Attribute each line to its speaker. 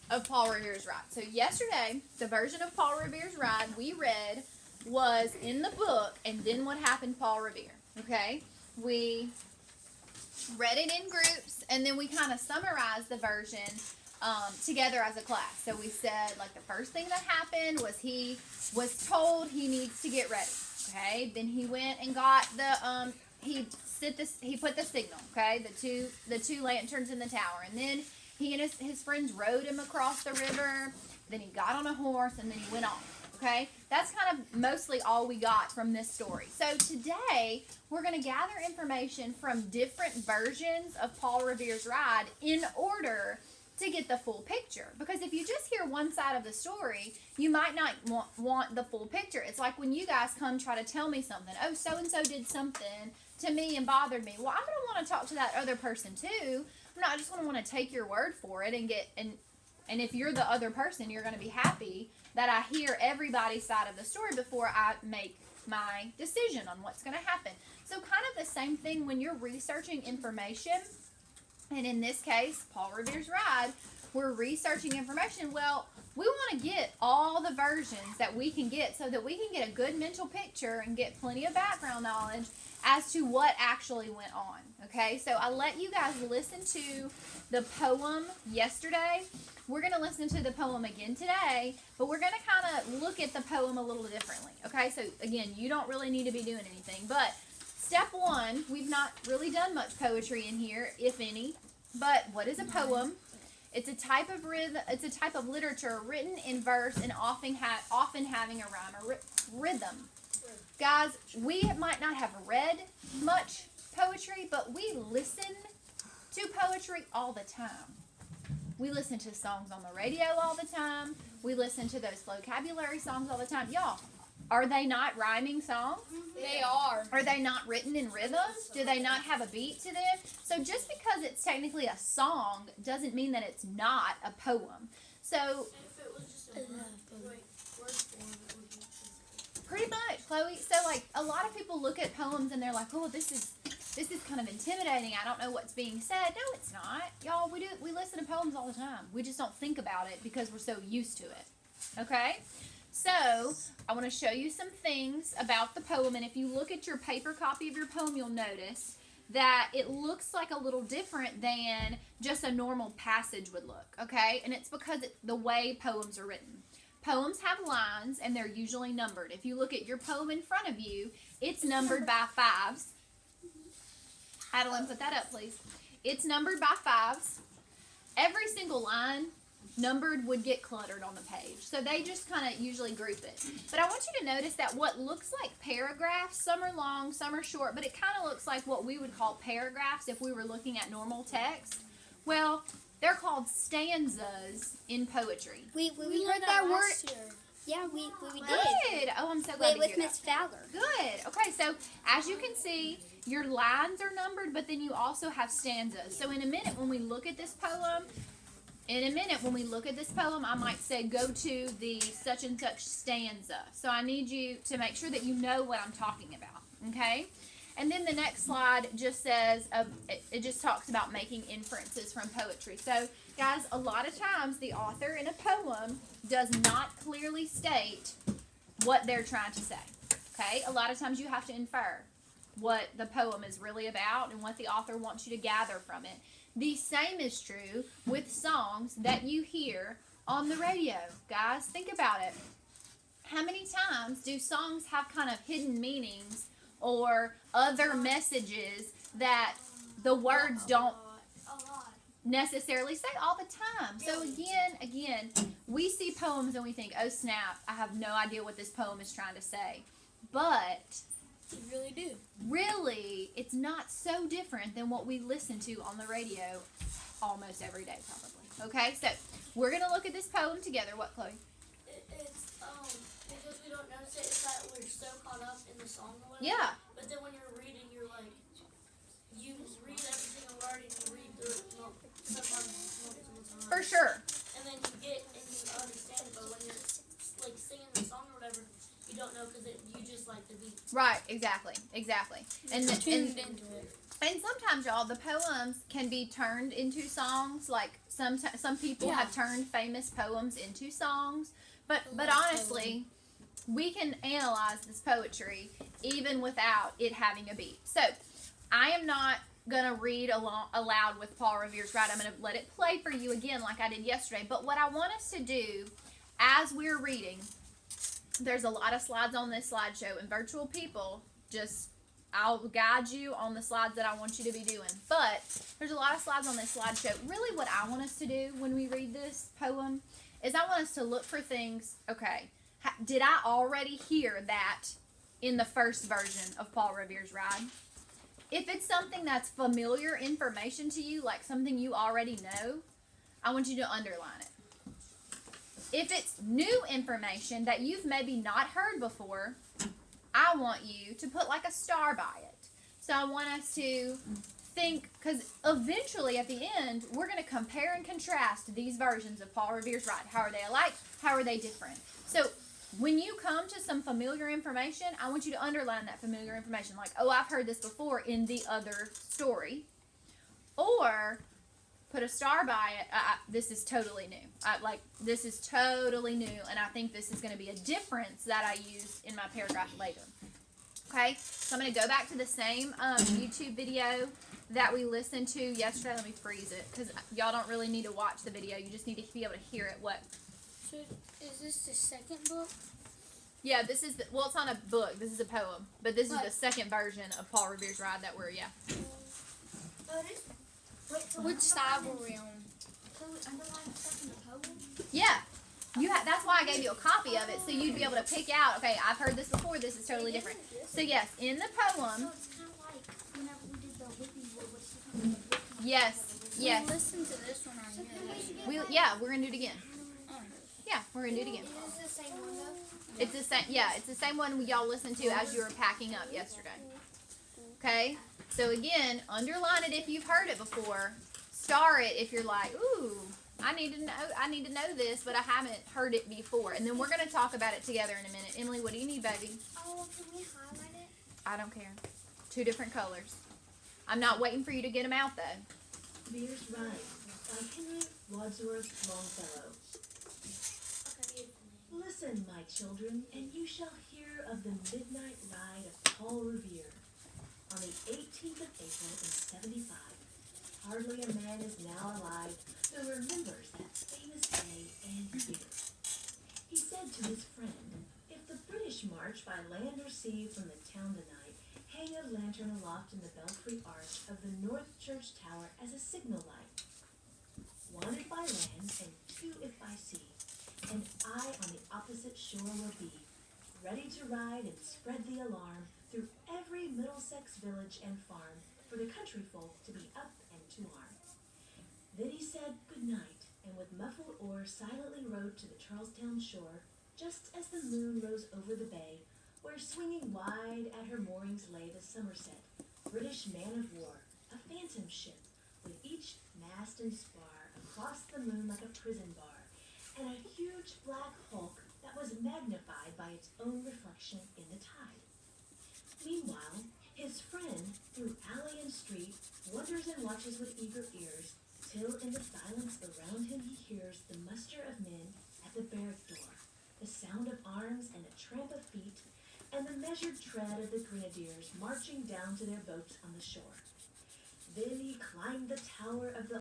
Speaker 1: of Paul Revere's Ride. So yesterday, the version of Paul Revere's Ride we read was in the book, and then what happened, Paul Revere. Okay, we read it in groups, and then we kind of summarized the version together as a class. So we said, like, the first thing that happened was he was told he needs to get ready. Okay, then he went and got the he put the signal. Okay, the two lanterns in the tower, and then he and his friends rode him across the river. Then he got on a horse, and then he went off. Okay, that's kind of mostly all we got from this story. So today we're going to gather information from different versions of Paul Revere's Ride in order to get the full picture. Because if you just hear one side of the story, you might not want the full picture. It's like when you guys come try to tell me something. Oh, so-and-so did something to me and bothered me. Well, I'm going to want to talk to that other person too. I'm not just going to want to take your word for it and if you're the other person, you're going to be happy that I hear everybody's side of the story before I make my decision on what's going to happen. So kind of the same thing when you're researching information. And in this case, Paul Revere's Ride, we're researching information. Well, we want to get all the versions that we can get so that we can get a good mental picture and get plenty of background knowledge as to what actually went on. Okay, so I let you guys listen to the poem yesterday. We're going to listen to the poem again today, but we're going to kind of look at the poem a little differently. Okay, so again, you don't really need to be doing anything, but step one, we've not really done much poetry in here, if any. But what is a poem? It's a type of literature written in verse and often having a rhyme or rhythm. Guys, we might not have read much poetry, but we listen to poetry all the time. We listen to songs on the radio all the time. We listen to those vocabulary songs all the time. Y'all, are they not rhyming songs?
Speaker 2: They are.
Speaker 1: Are they not written in rhythm? Do they not have a beat to them? So just because it's technically a song doesn't mean that it's not a poem. So
Speaker 2: If it was just a word form, it would be
Speaker 1: pretty much, Chloe. So like a lot of people look at poems and they're like, oh, this is kind of intimidating. I don't know what's being said. No, it's not. Y'all, we listen to poems all the time. We just don't think about it because we're so used to it. Okay? So, I want to show you some things about the poem, and if you look at your paper copy of your poem, you'll notice that it looks like a little different than just a normal passage would look, okay? And it's because the way poems are written. Poems have lines, and they're usually numbered. If you look at your poem in front of you, it's numbered by fives. Adeline, put that up, please. It's numbered by fives. Every single line numbered would get cluttered on the page. So they just kind of usually group it. But I want you to notice that what looks like paragraphs, some are long, some are short, but it kind of looks like what we would call paragraphs if we were looking at normal text. Well, they're called stanzas in poetry.
Speaker 3: We heard that word. Yeah, we did.
Speaker 1: Good. Oh, I'm so glad to hear
Speaker 3: with
Speaker 1: that.
Speaker 3: Miss Fowler.
Speaker 1: Good. Okay, so as you can see, your lines are numbered, but then you also have stanzas. So in a minute when we look at this poem, I might say go to the such and such stanza. So I need you to make sure that you know what I'm talking about, okay? And then the next slide just says, it just talks about making inferences from poetry. So, guys, a lot of times the author in a poem does not clearly state what they're trying to say, okay? A lot of times you have to infer what the poem is really about and what the author wants you to gather from it. The same is true with songs that you hear on the radio. Guys, think about it. How many times do songs have kind of hidden meanings or other messages that the words don't necessarily say all the time? So again, we see poems and we think, oh snap, I have no idea what this poem is trying to say. But
Speaker 2: You really do.
Speaker 1: really, it's not so different than what we listen to on the radio almost every day, probably. Okay, so we're going to look at this poem together. What, Chloe?
Speaker 2: It's because we don't notice it, it's that we're so caught up in the song or whatever.
Speaker 1: Yeah.
Speaker 2: But then when you're reading, you're like, you read every single word and you read through it sometimes multiple times.
Speaker 1: For sure.
Speaker 2: And then you get and you understand it, but when you're like singing the song or whatever, you don't know because you just like the beat.
Speaker 1: Right, exactly. And
Speaker 2: Tuned into it.
Speaker 1: sometimes, y'all, the poems can be turned into songs. Like, Some people have turned famous poems into songs, but honestly, we can analyze this poetry even without it having a beat. So, I am not gonna read aloud with Paul Revere's Ride. I'm gonna let it play for you again, like I did yesterday. But what I want us to do as we're reading, there's a lot of slides on this slideshow, and virtual people, I'll guide you on the slides that I want you to be doing. But there's a lot of slides on this slideshow. Really, what I want us to do when we read this poem is I want us to look for things. Okay, did I already hear that in the first version of Paul Revere's Ride? If it's something that's familiar information to you, like something you already know, I want you to underline it. If it's new information that you've maybe not heard before, I want you to put like a star by it. So I want us to think, because eventually at the end, we're going to compare and contrast these versions of Paul Revere's Ride. How are they alike? How are they different? So when you come to some familiar information, I want you to underline that familiar information. Like, oh, I've heard this before in the other story. Or put a star by it. This is totally new. This is totally new, and I think this is going to be a difference that I use in my paragraph later. Okay, so I'm going to go back to the same YouTube video that we listened to yesterday. Let me freeze it, because y'all don't really need to watch the video. You just need to be able to hear it.
Speaker 3: So, is this the second book?
Speaker 1: Yeah, this is, it's not a book. This is a poem. But this is the second version of Paul Revere's Ride that we're,
Speaker 3: Which side were we on?
Speaker 2: So we underline stuff in the poem?
Speaker 1: Yeah. That's why I gave you a copy of it, so you'd be able to pick out, okay, I've heard this before, this is totally different. So yes, in the poem,
Speaker 2: So it's kind of like whenever we did the Whippy.
Speaker 1: yes.
Speaker 3: We listened to this one on here.
Speaker 1: We're going to do it again. Yeah, we're going to do it again.
Speaker 2: Is this the same one though?
Speaker 1: It's the same one y'all listened to as you were packing up yesterday. Okay? So again, underline it if you've heard it before. Star it if you're like, ooh, I need to know this, but I haven't heard it before. And then we're going to talk about it together in a minute. Emily, what do you need, baby?
Speaker 2: Oh, can we highlight it?
Speaker 1: I don't care. 2 different colors. I'm not waiting for you to get them out, though.
Speaker 4: Revere's Ride by Henry Wadsworth Longfellow.
Speaker 2: Okay.
Speaker 4: Listen, my children, and you shall hear of the midnight ride of Paul Revere. On the 18th of April in 75, hardly a man is now alive who remembers that famous day and year. He said to his friend, if the British march by land or sea from the town tonight, hang a lantern aloft in the belfry arch of the North Church Tower as a signal light. 1 if by land and 2 if by sea, and I on the opposite shore will be, ready to ride and spread the alarm through every Middlesex village and farm, for the country folk to be up and to arm. Then he said good night, and with muffled oar silently rowed to the Charlestown shore, just as the moon rose over the bay, where swinging wide at her moorings lay the Somerset, British man of war, a phantom ship, with each mast and spar across the moon like a prison bar, and a huge black hulk that was magnified by its own reflection in the tide. Meanwhile, his friend, through alley and street, wonders and watches with eager ears, till in the silence around him he hears the muster of men at the barrack door, the sound of arms and the tramp of feet, and the measured tread of the grenadiers marching down to their boats on the shore. Then he climbed the tower of the